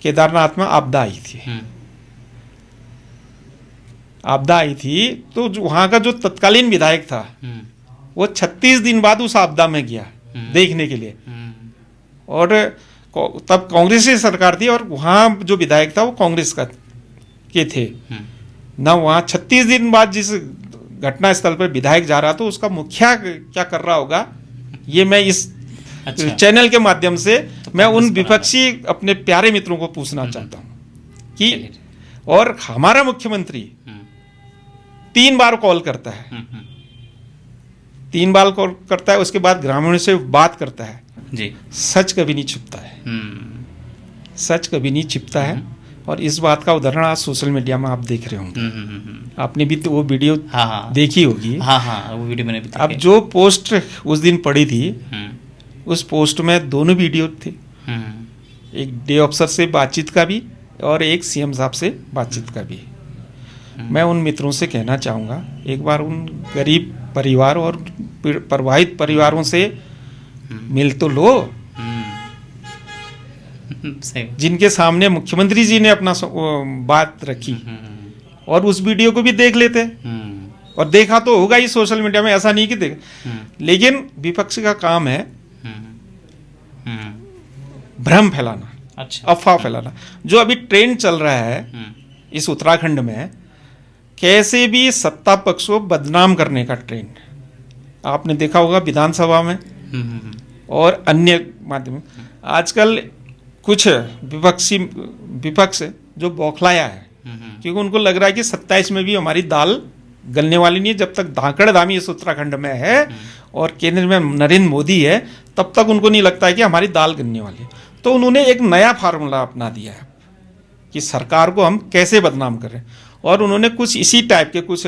केदारनाथ में आपदा आई थी, तो वहाँ का जो तत्कालीन विधायक था वो 36 दिन बाद उस आपदा में गया देखने के लिए, और तब कांग्रेस की सरकार थी और वहाँ जो विधायक था वो कांग्रेस का के थे ना। वहाँ 36 दिन बाद जिस घटना स्थल पर विधायक जा रहा था, उसका मुखिया क्या कर रहा होगा, ये मैं इस चैनल के माध्यम से मैं उन विपक्षी अपने प्यारे मित्रों को पूछना चाहता हूँ कि, और हमारा मुख्यमंत्री 3 बार कॉल करता है, 3 बार कॉल करता है, उसके बाद ग्रामीणों से बात करता है जी। सच कभी नहीं छिपता है, सच कभी नहीं छिपता है। और इस बात का उदाहरण आज सोशल मीडिया में आप देख रहे होंगे। आपने भी तो वो वीडियो देखी होगी। वो वीडियो मैंने भी देखी। अब जो पोस्ट उस दिन पड़ी थी उस पोस्ट में दोनों वीडियो थे, एक डे अफसर से बातचीत का भी और एक सीएम साहब से बातचीत का भी। मैं उन मित्रों से कहना चाहूँगा, एक बार उन गरीब परिवार और प्रभावित परिवारों से मिल तो लो, जिनके सामने मुख्यमंत्री जी ने अपना बात रखी, और उस वीडियो को भी देख लेते। और देखा तो होगा ही सोशल मीडिया में, ऐसा नहीं कि देख, लेकिन विपक्ष का काम है भ्रम फैलाना, अच्छा, अफवाह फैलाना। जो अभी ट्रेंड चल रहा है इस उत्तराखंड में, कैसे भी सत्ता पक्ष को बदनाम करने का ट्रेंड आपने देखा होगा विधानसभा में और अन्य माध्यम। आजकल कुछ विपक्ष जो बौखलाया है, क्योंकि उनको लग रहा है कि 27 में भी हमारी दाल गलने वाली नहीं है। जब तक धाकड़ धामी इस उत्तराखंड में है और केंद्र में नरेंद्र मोदी है, तब तक उनको नहीं लगता है कि हमारी दाल गलने वाली है। तो उन्होंने एक नया फार्मूला अपना दिया है कि सरकार को हम कैसे बदनाम करें, और उन्होंने कुछ इसी टाइप के कुछ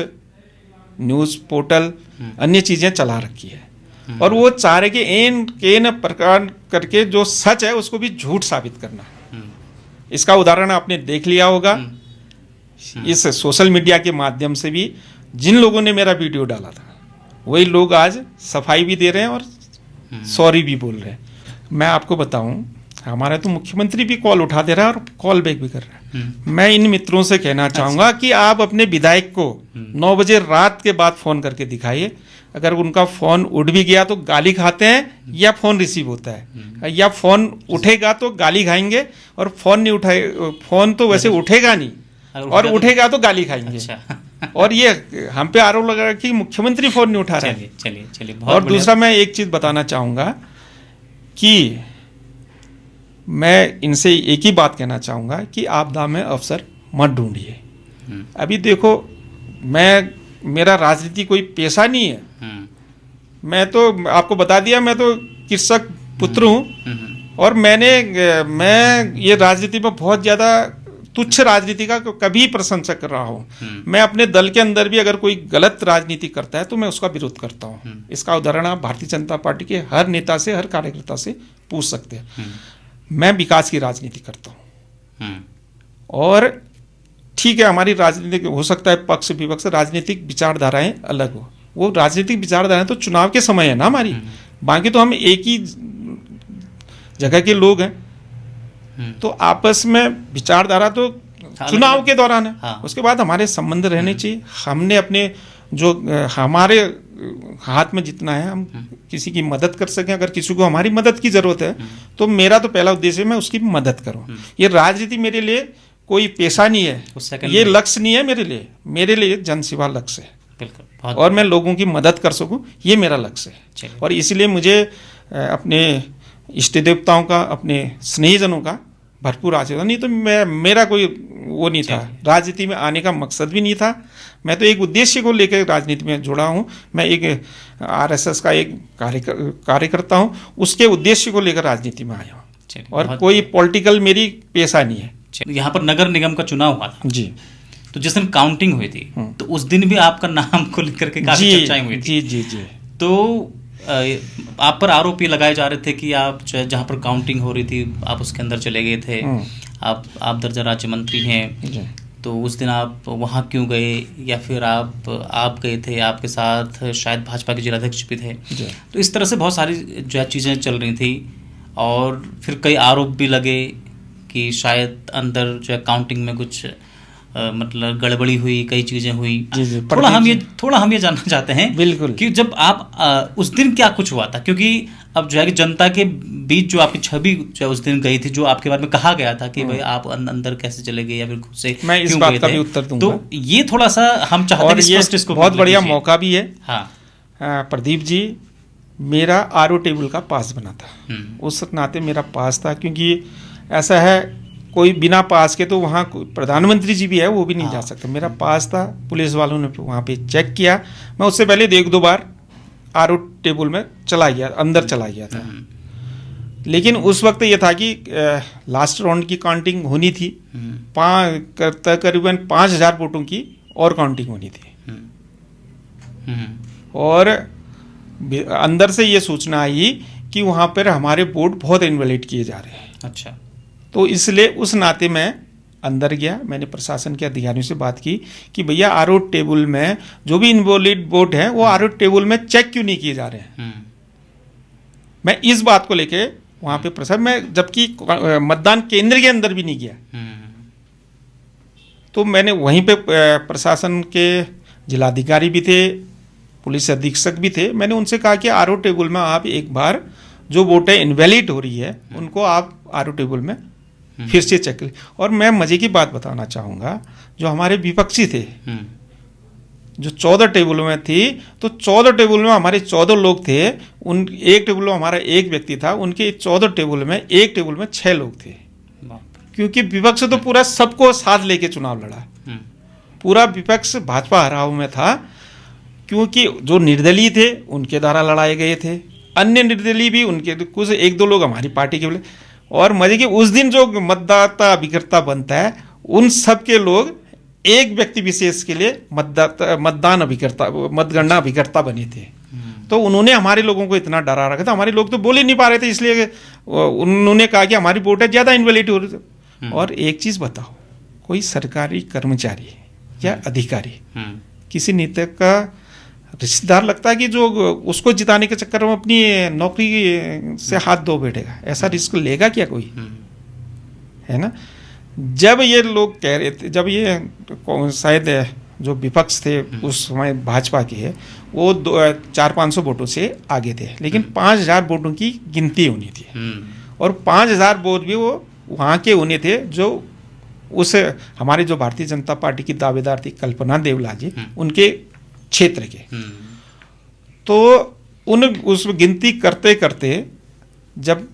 न्यूज़ पोर्टल अन्य चीज़ें चला रखी है, और वो चाह रहे कि एन प्रकार करके जो सच है उसको भी झूठ साबित करना। इसका उदाहरण आपने देख लिया होगा इस सोशल मीडिया के माध्यम से भी। जिन लोगों ने मेरा वीडियो डाला था वही लोग आज सफाई भी दे रहे हैं और सॉरी भी बोल रहे हैं। मैं आपको बताऊं, हमारा तो मुख्यमंत्री भी कॉल उठा दे रहा है और कॉल बैक भी कर रहा है। मैं इन मित्रों से कहना चाहूँगा कि आप अपने विधायक को 9 बजे रात के बाद फ़ोन करके दिखाइए। अगर उनका फ़ोन उठ भी गया तो गाली खाते हैं या फ़ोन रिसीव होता है, या फ़ोन उठेगा तो गाली खाएंगे, और फ़ोन नहीं उठाए, फ़ोन तो वैसे उठेगा नहीं, और उठेगा तो गाली खाएंगे। अच्छा। और ये हम पे आरोप लगा रहा है कि मुख्यमंत्री फ़ोन नहीं उठा रहा है। चलिए। और दूसरा मैं एक चीज़ बताना चाहूँगा कि मैं इनसे एक ही बात कहना चाहूँगा कि आपदा में अवसर मत ढूंढिए। अभी देखो, मेरा राजनीति कोई पेशा नहीं है। मैं तो आपको बता दिया, मैं तो कृषक पुत्र हूँ, और मैं ये राजनीति में बहुत ज़्यादा तुच्छ राजनीति का कभी प्रशंसक रहा हूँ। मैं अपने दल के अंदर भी अगर कोई गलत राजनीति करता है तो मैं उसका विरोध करता हूँ। इसका उदाहरण आप भारतीय जनता पार्टी के हर नेता से, हर कार्यकर्ता से पूछ सकते हैं। मैं विकास की राजनीति करता हूँ, और ठीक है हमारी राजनीतिक हो सकता है पक्ष विपक्ष, राजनीतिक विचारधाराएं अलग हो। वो राजनीतिक विचारधाराएं तो चुनाव के समय है ना हमारी, बाकी तो हम एक ही जगह के लोग हैं। तो आपस में विचारधारा तो चुनाव के दौरान है। हाँ। उसके बाद हमारे संबंध रहने चाहिए। हमने अपने जो हमारे हाथ में जितना है हम किसी की मदद कर सकें। अगर किसी को हमारी मदद की ज़रूरत है तो मेरा तो पहला उद्देश्य है मैं उसकी मदद करूं। ये राजनीति मेरे लिए कोई पेशा नहीं है, ये लक्ष्य नहीं है मेरे लिए जनसेवा लक्ष्य है। बिल्कुल। और मैं लोगों की मदद कर सकूं, ये मेरा लक्ष्य है। और इसलिए मुझे अपने इष्ट देवताओं का, अपने स्नेहीजनों का भरपूर आशीर्वाद। नहीं तो मेरा कोई वो नहीं था, राजनीति में आने का मकसद भी नहीं था। मैं तो एक उद्देश्य को लेकर राजनीति में जुड़ा हूँ। मैं एक आरएसएस का एक कार्यकर्ता हूँ, उसके उद्देश्य को लेकर राजनीति में आया हूँ, और कोई पॉलिटिकल मेरी पेशा नहीं है। यहाँ पर नगर निगम का चुनाव हुआ था जी, तो जिस दिन काउंटिंग हुई थी तो उस दिन भी आपका नाम को लेकर के काफी चर्चाएं हुई थी। जी। तो आप पर आरोप ये लगाए जा रहे थे कि आप जहाँ पर काउंटिंग हो रही थी आप उसके अंदर चले गए थे। आप दर्जा राज्य मंत्री हैं, तो उस दिन आप वहाँ क्यों गए, या फिर आप गए थे, आपके साथ शायद भाजपा के जिलाध्यक्ष भी थे। तो इस तरह से बहुत सारी जो है चीज़ें चल रही थी, और फिर कई आरोप भी लगे कि शायद अंदर जो है काउंटिंग में कुछ मतलब गड़बड़ी हुई, कई चीजें हुई। थोड़ा हम ये जानना चाहते हैं बिल्कुल कि जब आप उस दिन क्या कुछ हुआ था, क्योंकि अब जो है कि जनता के बीच जो आपकी छवि जो है उस दिन गई थी, जो आपके बारे में कहा गया था कि भाई आप अंदर कैसे चले गए या फिर खुद से मैं इस बात का भी उत्तर दूंगा। तो ये थोड़ा सा हम चाहते हैं स्पष्ट इसको, बहुत बढ़िया मौका भी है। हाँ प्रदीप जी, मेरा आरओ टेबल का पास बना था, उस नाते मेरा पास था। क्योंकि ऐसा है कोई बिना पास के तो वहाँ प्रधानमंत्री जी भी है वो भी नहीं जा सकते। मेरा पास था, पुलिस वालों ने वहाँ पे चेक किया। मैं उससे पहले 1-2 बार आरओ टेबल में अंदर चला गया था। लेकिन उस वक्त ये था कि लास्ट राउंड की काउंटिंग होनी थी, तकरीबन 5000 वोटों की और काउंटिंग होनी थी। और अंदर से ये सूचना आई कि वहाँ पर हमारे वोट बहुत इनवैलिड किए जा रहे हैं। अच्छा। तो इसलिए उस नाते मैं अंदर गया, मैंने प्रशासन के अधिकारियों से बात की कि भैया आरओ टेबल में जो भी इनवैलिड वोट हैं वो आरओ टेबल में चेक क्यों नहीं किए जा रहे हैं। मैं इस बात को लेके वहाँ पे प्रशासन, मैं जबकि मतदान केंद्र के अंदर भी नहीं गया, तो मैंने वहीं पे प्रशासन के जिलाधिकारी भी थे, पुलिस अधीक्षक भी थे, मैंने उनसे कहा कि आरओ टेबल में आप एक बार जो वोटें इनवैलिड हो रही है उनको आप आरओ टेबल में फिर से चेक करें। और मैं मजे की बात बताना चाहूँगा, जो हमारे विपक्षी थे जो 14 टेबलों में थी, तो 14 टेबल में हमारे 14 लोग थे, उन एक टेबल में हमारा एक व्यक्ति था, उनके 14 टेबल में एक टेबल में 6 लोग थे। क्योंकि विपक्ष तो पूरा सबको साथ लेके चुनाव लड़ा, पूरा विपक्ष भाजपा हराव में था, क्योंकि जो निर्दलीय थे उनके द्वारा लड़ाए गए थे, अन्य निर्दलीय भी उनके कुछ एक दो लोग हमारी पार्टी के बोले। और मजे की उस दिन जो मतदाता अभिकर्ता बनता है उन सब के लोग एक व्यक्ति विशेष के लिए मतदान अभिकर्ता, मतगणना अभिकर्ता बने थे। तो उन्होंने हमारे लोगों को इतना डरा रखा था, हमारे लोग तो बोल ही नहीं पा रहे थे, इसलिए उन्होंने कहा कि हमारी वोटें ज़्यादा इनवैलिड हो रही थी। और एक चीज़ बताओ, कोई सरकारी कर्मचारी या अधिकारी किसी नेता का रिश्तेदार लगता है कि जो उसको जिताने के चक्कर में अपनी नौकरी से हाथ धो बैठेगा? ऐसा रिस्क लेगा क्या कोई? है ना। जब ये लोग कह रहे थे, जब ये शायद जो विपक्ष थे उस समय भाजपा के, वो 400-500 वोटों से आगे थे, लेकिन 5000 वोटों की गिनती होनी थी, और 5000 वोट भी वो वहाँ के होने थे जो उस हमारे जो भारतीय जनता पार्टी की दावेदार थी कल्पना देवला जी, उनके क्षेत्र के। तो उस गिनती करते करते जब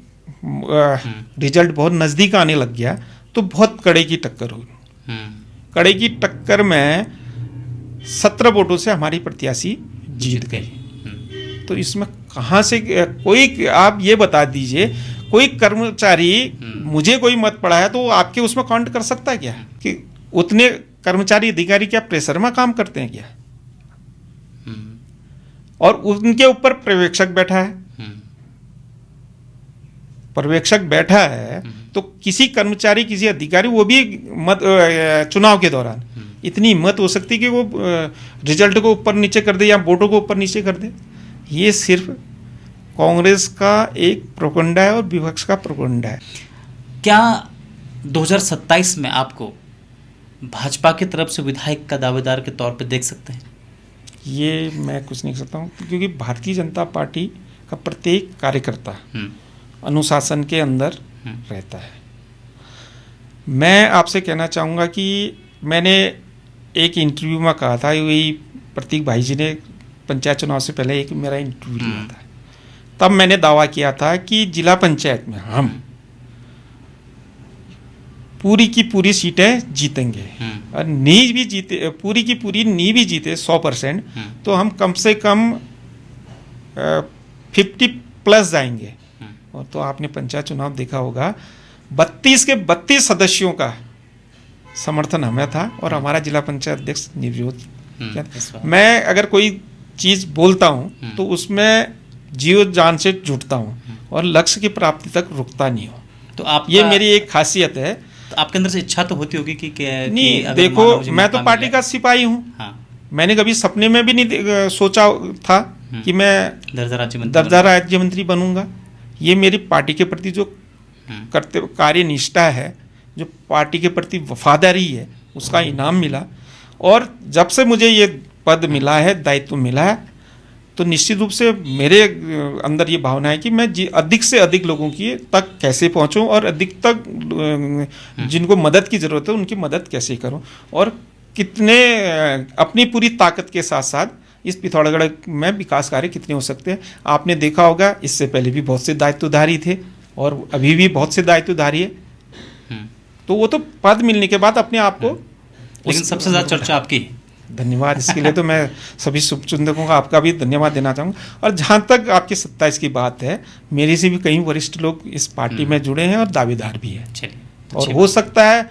रिजल्ट बहुत नज़दीक आने लग गया तो बहुत कड़े की टक्कर हुई। कड़े की टक्कर में 17 वोटों से हमारी प्रत्याशी जीत गई। तो इसमें कहाँ से कोई, आप ये बता दीजिए, कोई कर्मचारी मुझे कोई मत पड़ा है तो आपके उसमें काउंट कर सकता है क्या? कि उतने कर्मचारी अधिकारी क्या प्रेशर में काम करते हैं क्या? और उनके ऊपर पर्यवेक्षक बैठा है, पर्यवेक्षक बैठा है, तो किसी कर्मचारी, किसी अधिकारी, वो भी मत चुनाव के दौरान इतनी हिम्मत हो सकती कि वो रिजल्ट को ऊपर नीचे कर दे या वोटों को ऊपर नीचे कर दे। ये सिर्फ कांग्रेस का एक प्रोपेगेंडा है और विपक्ष का प्रोपेगेंडा है। क्या 2027 में आपको भाजपा की तरफ से विधायक का दावेदार के तौर पे देख सकते हैं? ये मैं कुछ नहीं कह सकता हूँ, क्योंकि भारतीय जनता पार्टी का प्रत्येक कार्यकर्ता अनुशासन के अंदर रहता है। मैं आपसे कहना चाहूँगा कि मैंने एक इंटरव्यू में कहा था, वही प्रतीक भाई जी ने पंचायत चुनाव से पहले एक मेरा इंटरव्यू लिया था, तब मैंने दावा किया था कि जिला पंचायत में हम पूरी की पूरी सीटें जीतेंगे, और नहीं भी जीते, पूरी की पूरी नहीं भी जीते 100%, तो हम कम से कम 50+ जाएंगे। और तो आपने पंचायत चुनाव देखा होगा, 32 के 32 सदस्यों का समर्थन हमें था, और हमारा जिला पंचायत अध्यक्ष निर्विरोध। मैं अगर कोई चीज़ बोलता हूँ तो उसमें जीव जान से जुटता हूँ और लक्ष्य की प्राप्ति तक रुकता नहीं हूँ। तो आप, ये मेरी एक खासियत है। तो आपके अंदर से इच्छा तो होती होगी कि नहीं, देखो मैं तो पार्टी का सिपाही हूँ। हाँ। मैंने कभी सपने में भी नहीं सोचा था कि मैं दर्जा राज्य मंत्री बनूंगा। ये मेरी पार्टी के प्रति जो करते कार्य निष्ठा है, जो पार्टी के प्रति वफादारी है, उसका इनाम मिला। और जब से मुझे ये पद मिला है, दायित्व मिला है, तो निश्चित रूप से मेरे अंदर ये भावना है कि मैं अधिक से अधिक लोगों की तक कैसे पहुंचूं, और अधिक तक जिनको मदद की ज़रूरत है उनकी मदद कैसे करूं, और कितने अपनी पूरी ताकत के साथ साथ इस पिथौरागढ़ में विकास कार्य कितने हो सकते हैं। आपने देखा होगा, इससे पहले भी बहुत से दायित्वधारी थे और अभी भी बहुत से दायित्वधारी है। तो वो तो पद मिलने के बाद अपने आप को, लेकिन सबसे ज़्यादा चर्चा आपकी। धन्यवाद, इसके लिए तो मैं सभी शुभचिंतकों का आपका भी धन्यवाद देना चाहूँगा। और जहाँ तक आपकी 27 की बात है, मेरे से भी कई वरिष्ठ लोग इस पार्टी में जुड़े हैं और दावेदार भी हैं। और हो सकता है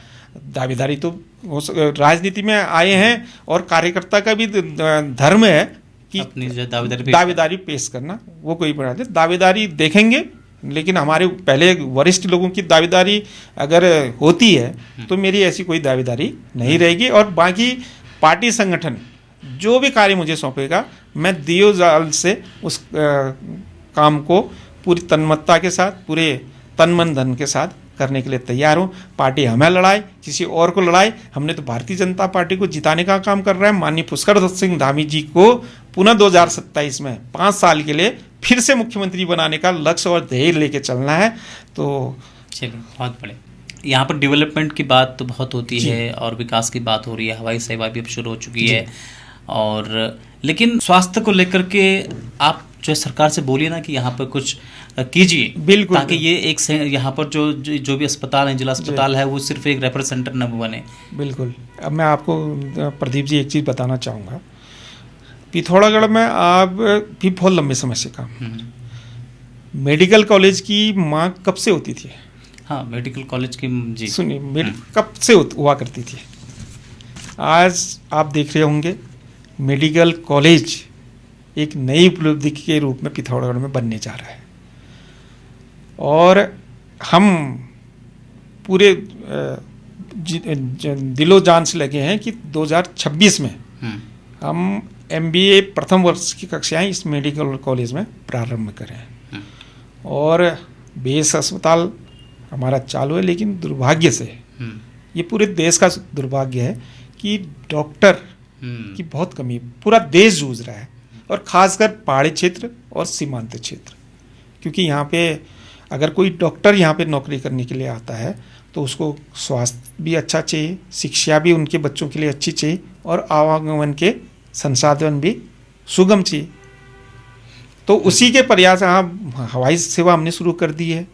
दावेदारी तो राजनीति में आए हैं, और कार्यकर्ता का भी धर्म है कि अपनी जो दावेदारी पेश करना, वो कोई बड़ा नहीं, दावेदारी देखेंगे, लेकिन हमारे पहले वरिष्ठ लोगों की दावेदारी अगर होती है तो मेरी ऐसी कोई दावेदारी नहीं रहेगी। और बाकी पार्टी संगठन जो भी कार्य मुझे सौंपेगा, मैं दियो जाल से उस काम को पूरी तन्मयता के साथ, पूरे तन मन धन के साथ करने के लिए तैयार हूँ। पार्टी हमें लड़ाए, किसी और को लड़ाए, हमने तो भारतीय जनता पार्टी को जिताने का काम कर रहा है। माननीय पुष्कर दत्त सिंह धामी जी को पुनः 2027 में 5 साल के लिए फिर से मुख्यमंत्री बनाने का लक्ष्य और ध्येय लेके चलना है। तो चलिए, बहुत बड़े, यहाँ पर डेवलपमेंट की बात तो बहुत होती है और विकास की बात हो रही है, हवाई सेवा भी अब शुरू हो चुकी है, और लेकिन स्वास्थ्य को लेकर के आप जो सरकार से बोलिए ना कि यहाँ पर कुछ कीजिए, बिल्कुल, ताकि ये एक यहाँ पर जो भी अस्पताल है, जिला अस्पताल है, वो सिर्फ एक रेफरल सेंटर न बने। बिल्कुल। अब मैं आपको प्रदीप जी एक चीज़ बताना चाहूँगा, पिथौरागढ़ में आप भी बहुत लंबे समय से काम, मेडिकल कॉलेज की मांग कब से होती थी? हाँ, मेडिकल कॉलेज की, जी सुनिए, कब से हुआ करती थी। आज आप देख रहे होंगे मेडिकल कॉलेज एक नई उपलब्धि के रूप में पिथौरागढ़ में बनने जा रहा है, और हम पूरे दिलो जान से लगे हैं कि 2026 में हम MBA प्रथम वर्ष की कक्षाएं इस मेडिकल कॉलेज में प्रारंभ करें। और बेस अस्पताल हमारा चालू है, लेकिन दुर्भाग्य से ये पूरे देश का दुर्भाग्य है कि डॉक्टर की बहुत कमी, पूरा देश जूझ रहा है, और खासकर पहाड़ी क्षेत्र और सीमांत क्षेत्र। क्योंकि यहाँ पे अगर कोई डॉक्टर यहाँ पे नौकरी करने के लिए आता है तो उसको स्वास्थ्य भी अच्छा चाहिए, शिक्षा भी उनके बच्चों के लिए अच्छी चाहिए, और आवागमन के संसाधन भी सुगम चाहिए। तो उसी के प्रयास यहाँ हवाई सेवा हमने शुरू कर दी है।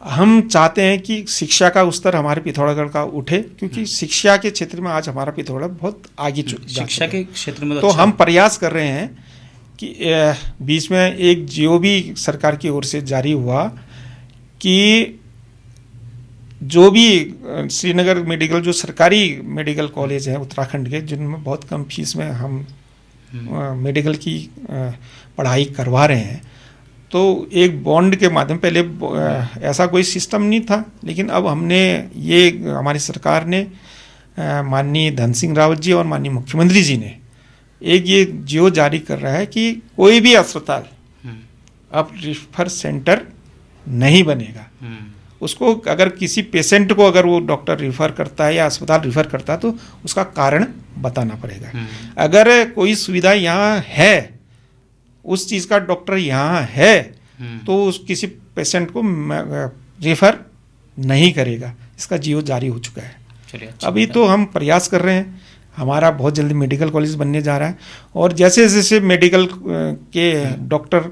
हम चाहते हैं कि शिक्षा का स्तर हमारे पिथौरागढ़ का उठे, क्योंकि शिक्षा के क्षेत्र में आज हमारा पिथौरागढ़ बहुत आगे शिक्षा के क्षेत्र में तो हम प्रयास कर रहे हैं कि बीच में एक जियो भी सरकार की ओर से जारी हुआ कि जो भी श्रीनगर मेडिकल, जो सरकारी मेडिकल कॉलेज हैं उत्तराखंड के, जिनमें बहुत कम फीस में हम मेडिकल की पढ़ाई करवा रहे हैं, तो एक बॉन्ड के माध्यम, पहले ऐसा कोई सिस्टम नहीं था, लेकिन अब हमने ये, हमारी सरकार ने, माननीय धन सिंह रावत जी और माननीय मुख्यमंत्री जी ने एक ये जियो जारी कर रहा है कि कोई भी अस्पताल अब रिफर सेंटर नहीं बनेगा। उसको अगर किसी पेशेंट को अगर वो डॉक्टर रिफ़र करता है या अस्पताल रिफ़र करता है तो उसका कारण बताना पड़ेगा। अगर कोई सुविधा यहाँ है, उस चीज़ का डॉक्टर यहाँ है, तो उस किसी पेशेंट को रेफर नहीं करेगा। इसका जियो जारी हो चुका है। अभी तो हम प्रयास कर रहे हैं, हमारा बहुत जल्दी मेडिकल कॉलेज बनने जा रहा है, और जैसे जैसे मेडिकल के डॉक्टर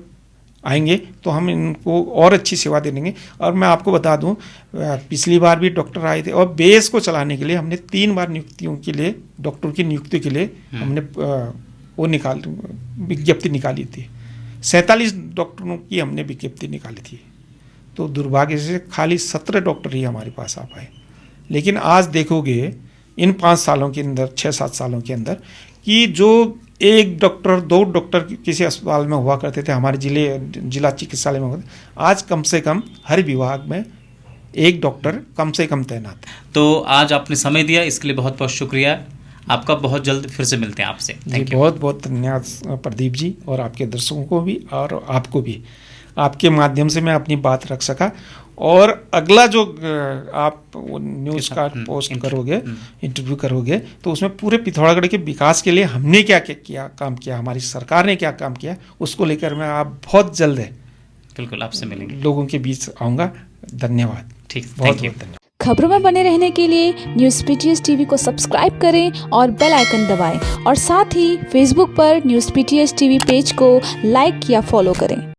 आएंगे तो हम इनको और अच्छी सेवा दे देंगे। और मैं आपको बता दूं, पिछली बार भी डॉक्टर आए थे, और बेस को चलाने के लिए हमने 3 बार नियुक्तियों के लिए, डॉक्टर की नियुक्ति के लिए हमने वो विज्ञप्ति निकाली थी। 47 डॉक्टरों की हमने विज्ञप्ति निकाली थी, तो दुर्भाग्य से खाली 17 डॉक्टर ही हमारे पास आ पाए। लेकिन आज देखोगे इन 5 सालों के अंदर, 6-7 सालों के अंदर, कि जो 1 डॉक्टर 2 डॉक्टर किसी अस्पताल में हुआ करते थे, हमारे जिला चिकित्सालय में होते, आज कम से कम हर विभाग में 1 डॉक्टर कम से कम तैनात है। तो आज आपने समय दिया, इसके लिए बहुत बहुत शुक्रिया आपका। बहुत जल्द फिर से मिलते हैं आपसे। Thank you. बहुत बहुत धन्यवाद प्रदीप जी, और आपके दर्शकों को भी और आपको भी। आपके माध्यम से मैं अपनी बात रख सका, और अगला जो आप न्यूज़ का पोस्ट करोगे, इंटरव्यू करोगे, तो उसमें पूरे पिथौरागढ़ के विकास के लिए हमने क्या क्या किया, काम किया, हमारी सरकार ने क्या काम किया, उसको लेकर मैं आप बहुत जल्द है बिल्कुल आपसे मिलेंगे, लोगों के बीच आऊँगा। धन्यवाद। ठीक, बहुत धन्यवाद। खबरों में बने रहने के लिए न्यूज़ PTS TV को सब्सक्राइब करें और बेल आइकन दबाएं, और साथ ही फेसबुक पर न्यूज़ PTS TV पेज को लाइक या फॉलो करें।